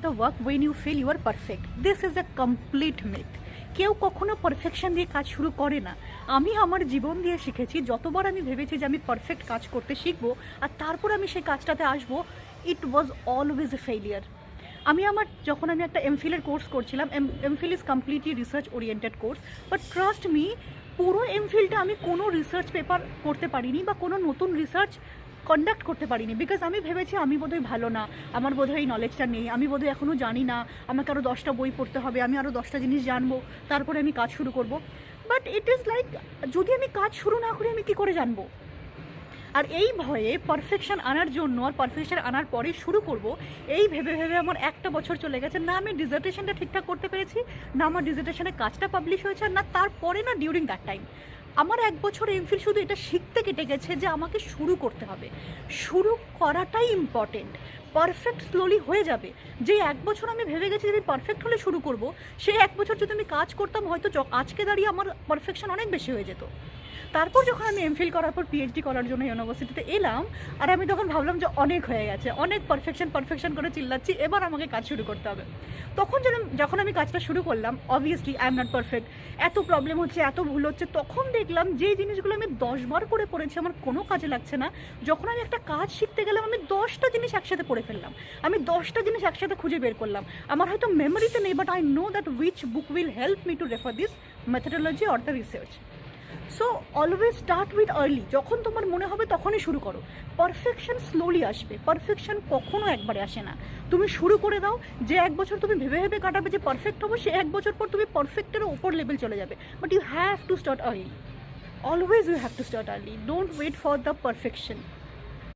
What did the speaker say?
The work when you feel you are perfect. This is a complete myth. কেউ কখনো perfection দিয়ে কাজ শুরু করে না। আমি আমার জীবন দিয়ে শিখেছি, যতবার আমি ভেবেছি যে আমি পারফেক্ট কাজ করতে শিখবো আর তারপর আমি সেই কাজটাতে আসবো, ইট ওয়াজ অলওয়েজ এ ফেলিয়ার। যখন আমি একটা এমফিলের কোর্স করছিলাম, MPhil is completely research oriented course, but trust me, পুরো এমফিলটা আমি কোনো রিসার্চ পেপার করতে পারিনি বা কোনো নতুন রিসার্চ কন্ডাক্ট করতে পারিনি, বিকজ আমি ভেবেছি আমি বোধহয় ভালো না, আমার বোধহয় এই নলেজটা নেই, আমি বোধহয় এখনও জানি না, আমাকে আরও 10টা বই পড়তে হবে, আমি আরও 10টা জিনিস জানবো, তারপরে আমি কাজ শুরু করব। বাট ইট ইজ লাইক, যদি আমি কাজ শুরু না করি আমি কী করে জানবো? আর এই ভয়ে পারফেকশন আনার জন্য, আর পারফেকশন আনার পরে শুরু করব, এই ভেবে ভেবে আমার একটা বছর চলে গেছে। না আমি ডিজার্টেশনটা ঠিকঠাক করতে পেরেছি, না আমার ডিজার্টেশনের কাজটা পাবলিশ হয়েছে, না তারপরে, না ডিউরিং দ্যাট টাইম। আমার 1 বছর এমফিল শুধু এটা শিখতে কেটে গেছে যে আমাকে শুরু করতে হবে। শুরু করাটাই ইম্পর্টেন্ট। পারফেক্ট স্লোলি হয়ে যাবে। যে 1 বছর আমি ভেবে গেছি যে আমি পারফেক্ট হলে শুরু করব, সেই 1 বছর যদি আমি কাজ করতাম, হয়তো আজকে দাঁড়িয়ে আমার পারফেকশন অনেক বেশি হয়ে যেত। তারপর যখন আমি এমফিল করার পর পিএইচডি করার জন্য ইউনিভার্সিটিতে এলাম, আর আমি তখন ভাবলাম যে অনেক হয়ে গেছে, অনেক পারফেকশন করে চিল্লাচ্ছি, এবার আমাকে কাজ শুরু করতে হবে। তখন যখন আমি কাজটা শুরু করলাম, obviously I am not perfect, এত প্রবলেম হচ্ছে, এত ভুল হচ্ছে। তখন দেখলাম যে জিনিসগুলো আমি 10 বার করে পড়েছি আমার কোনো কাজে লাগছে না। যখন আমি একটা কাজ শিখতে গেলাম, আমি 10টা জিনিস একসাথে পড়ে ফেললাম, আমি 10টা জিনিস একসাথে খুঁজে বের করলাম। আমার হয়তো মেমোরিতে নেই, but I know that which book will help me two refer this methodology or the research. So always start with early. যখন তোমার মনে হবে তখনই শুরু করো। পারফেকশন স্লোলি আসবে, পারফেকশন কখনো একবারে আসে না। তুমি শুরু করে দাও। যে 1 বছর তুমি ভেবে ভেবে কাটাবে যে পারফেক্ট হবো, সে 1 বছর পর তুমি পারফেক্টেরও ওপর লেভেল চলে যাবে। But you have to start early. Always you have to start early. Don't wait for the perfection.